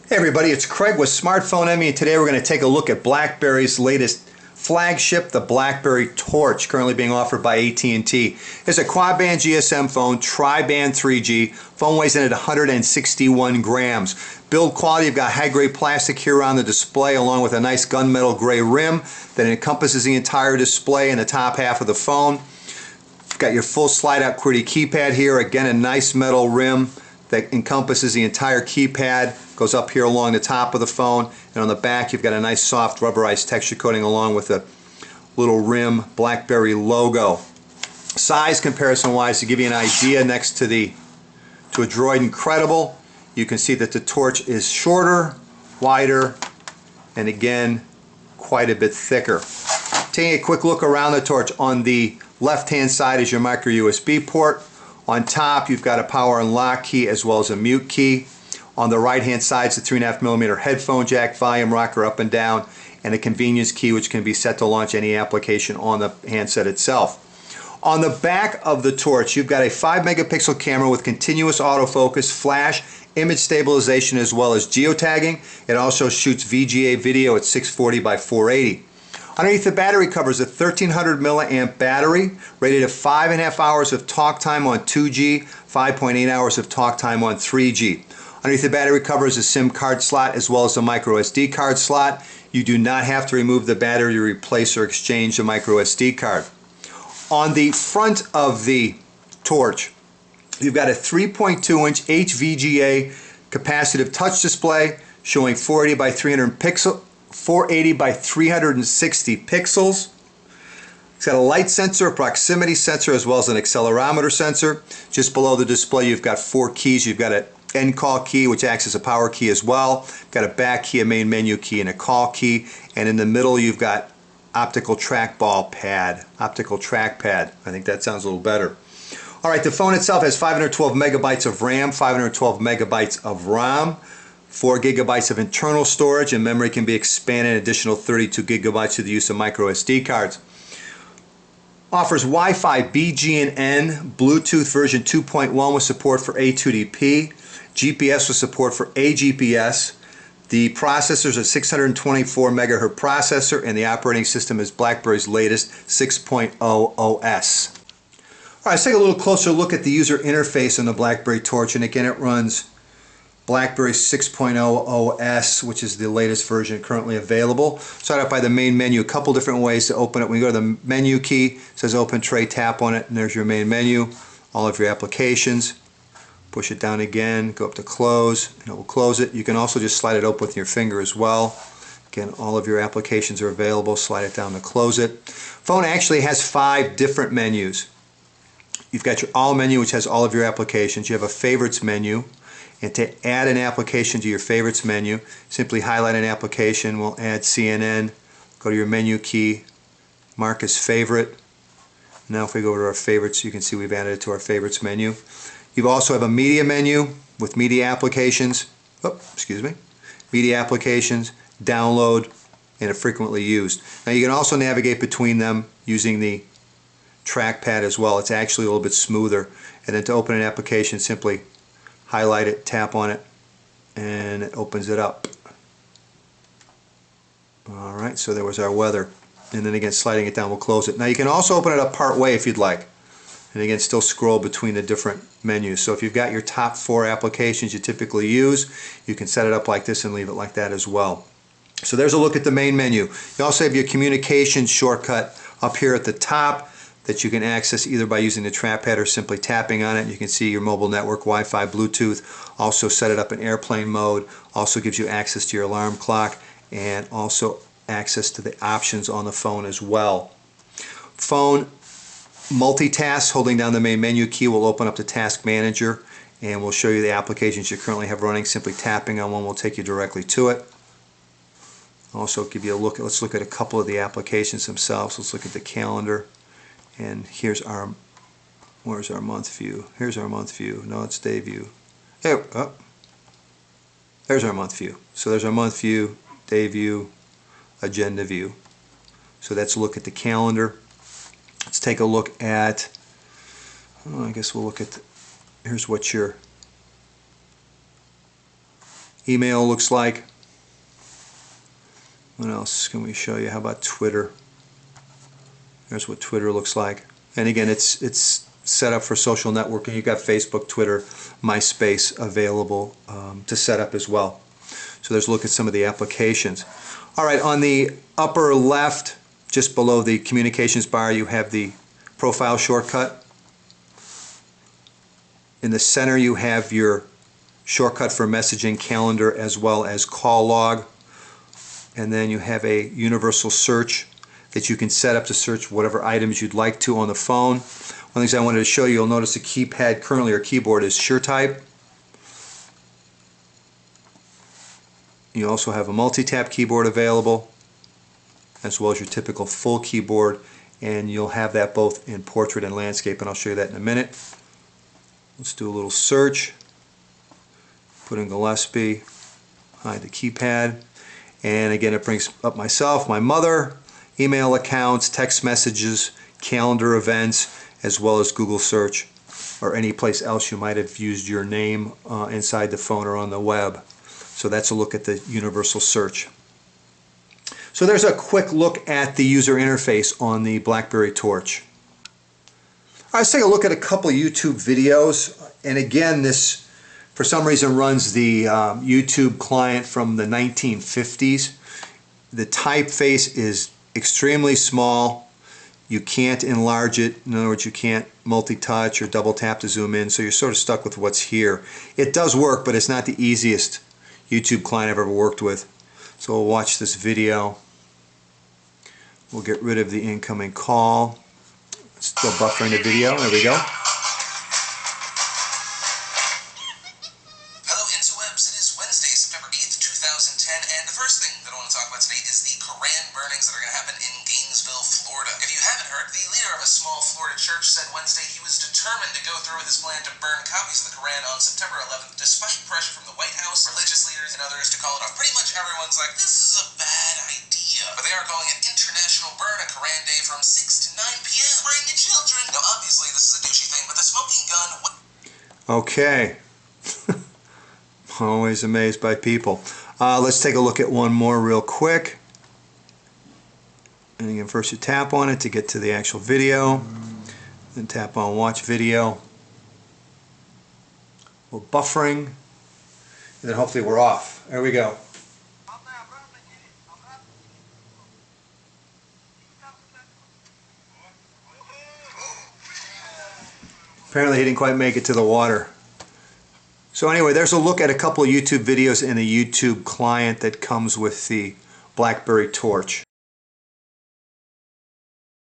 Hey everybody, it's Craig with Smartphone Emmy, and today we're going to take a look at BlackBerry's latest flagship, the BlackBerry Torch, currently being offered by AT&T. It's a quad-band GSM phone, tri-band 3G. Phone weighs in at 161 grams. Build quality, you've got high-grade plastic here on the display, along with a nice gunmetal gray rim that encompasses the entire display in the top half of the phone. You've got your full slide-out QWERTY keypad here. Again, a nice metal rim that encompasses the entire keypad, goes up here along the top of the phone, and on the back you've got a nice soft rubberized texture coating along with a little rim BlackBerry logo. Size comparison wise, to give you an idea, next to a Droid Incredible, you can see that the Torch is shorter, wider, and again quite a bit thicker. Taking a quick look around the Torch, on the left hand side is your micro USB port. On top you've got a power and lock key as well as a mute key. On the right hand side is a 3.5mm headphone jack, volume rocker up and down, and a convenience key which can be set to launch any application on the handset itself. On the back of the Torch you've got a 5-megapixel camera with continuous autofocus, flash, image stabilization as well as geotagging. It also shoots VGA video at 640 by 480. Underneath the battery cover is a 1300 milliamp battery, rated at 5.5 hours of talk time on 2G, 5.8 hours of talk time on 3G. Underneath the battery cover is a SIM card slot as well as a micro SD card slot. You do not have to remove the battery to replace or exchange the micro SD card. On the front of the Torch, you've got a 3.2-inch HVGA capacitive touch display showing 480 by 360 pixels. It's got a light sensor, a proximity sensor, as well as an accelerometer sensor. Just below the display you've got 4 keys. You've got an end call key which acts as a power key as well. You've got a back key, a main menu key, and a call key. And in the middle you've got optical trackball pad, optical trackpad. I think that sounds a little better. Alright, the phone itself has 512 megabytes of RAM, 512 megabytes of ROM, 4 gigabytes of internal storage, and memory can be expanded an additional 32 gigabytes through the use of micro SD cards. Offers Wi-Fi BGN, Bluetooth version 2.1 with support for A2DP, GPS with support for AGPS. The processor is a 624 megahertz processor, and the operating system is BlackBerry's latest 6.0 OS. Alright, let's take a little closer look at the user interface on the BlackBerry Torch, and again it runs BlackBerry 6.0 OS, which is the latest version currently available. Start out by the main menu. A couple different ways to open it. When you go to the menu key, it says open tray, tap on it, and there's your main menu. All of your applications. Push it down again, go up to close, and it will close it. You can also just slide it open with your finger as well. Again, all of your applications are available. Slide it down to close it. Phone actually has 5 different menus. You've got your all menu, which has all of your applications. You have a favorites menu. And to add an application to your favorites menu, simply highlight an application. We'll add CNN. Go to your menu key, mark as favorite. Now if we go to our favorites, you can see we've added it to our favorites menu. You also have a media menu with media applications. Media applications, download, and a frequently used. Now you can also navigate between them using the trackpad as well. It's actually a little bit smoother. And then to open an application, simply highlight it, tap on it, and it opens it up. Alright, so there was our weather. And then again, sliding it down will close it. Now you can also open it up part way if you'd like. And again, still scroll between the different menus. So if you've got your top 4 applications you typically use, you can set it up like this and leave it like that as well. So there's a look at the main menu. You also have your communications shortcut up here at the top that you can access either by using the trackpad or simply tapping on it. You can see your mobile network, Wi-Fi, Bluetooth, also set it up in airplane mode, also gives you access to your alarm clock, and also access to the options on the phone as well. Phone multitask, holding down the main menu key will open up the task manager, and we'll show you the applications you currently have running. Simply tapping on one will take you directly to it. Also give you a look, let's look at a couple of the applications themselves. Let's look at the calendar. And here's our, where's our month view? Here's our month view. No, it's day view. There, oh, there's our month view. So there's our month view, day view, agenda view. So that's a look at the calendar. Let's take a look at, I guess we'll look at, here's what your email looks like. What else can we show you? How about Twitter? There's what Twitter looks like. And again, it's set up for social networking. You've got Facebook, Twitter, MySpace available to set up as well. So there's a look at some of the applications. All right, on the upper left, just below the communications bar, you have the profile shortcut. In the center, you have your shortcut for messaging, calendar, as well as call log. And then you have a universal search that you can set up to search whatever items you'd like to on the phone. One of the things I wanted to show you, you'll notice the keypad currently, or keyboard, is SureType. You also have a multi-tap keyboard available, as well as your typical full keyboard, and you'll have that both in portrait and landscape, and I'll show you that in a minute. Let's do a little search. Put in Gillespie, hide the keypad. And again, it brings up myself, my mother, email accounts, text messages, calendar events, as well as Google search or any place else you might have used your name inside the phone or on the web. So that's a look at the universal search. So there's a quick look at the user interface on the BlackBerry Torch. All right, let's take a look at a couple YouTube videos. And again, this for some reason runs the YouTube client from the 1950s. The typeface is extremely small. You can't enlarge it. In other words, you can't multi-touch or double tap to zoom in, so you're sort of stuck with what's here. It does work, but it's not the easiest YouTube client I've ever worked with. So we'll watch this video. We'll get rid of the incoming call. It's still buffering the video. There we go. And the first thing that I want to talk about today is the Koran burnings that are going to happen in Gainesville, Florida. If you haven't heard, the leader of a small Florida church said Wednesday he was determined to go through with his plan to burn copies of the Koran on September 11th, despite pressure from the White House, religious leaders, and others to call it off. Pretty much everyone's like, this is a bad idea. But they are calling it International Burn a Koran Day from 6 to 9 p.m. Bring your children. Now, obviously, this is a douchey thing, but the smoking gun... Okay. Always amazed by people. Let's take a look at one more real quick. And again, first you tap on it to get to the actual video. Then tap on watch video. We're buffering. And then hopefully we're off. There we go. Apparently he didn't quite make it to the water. So anyway, there's a look at a couple of YouTube videos in the YouTube client that comes with the BlackBerry Torch.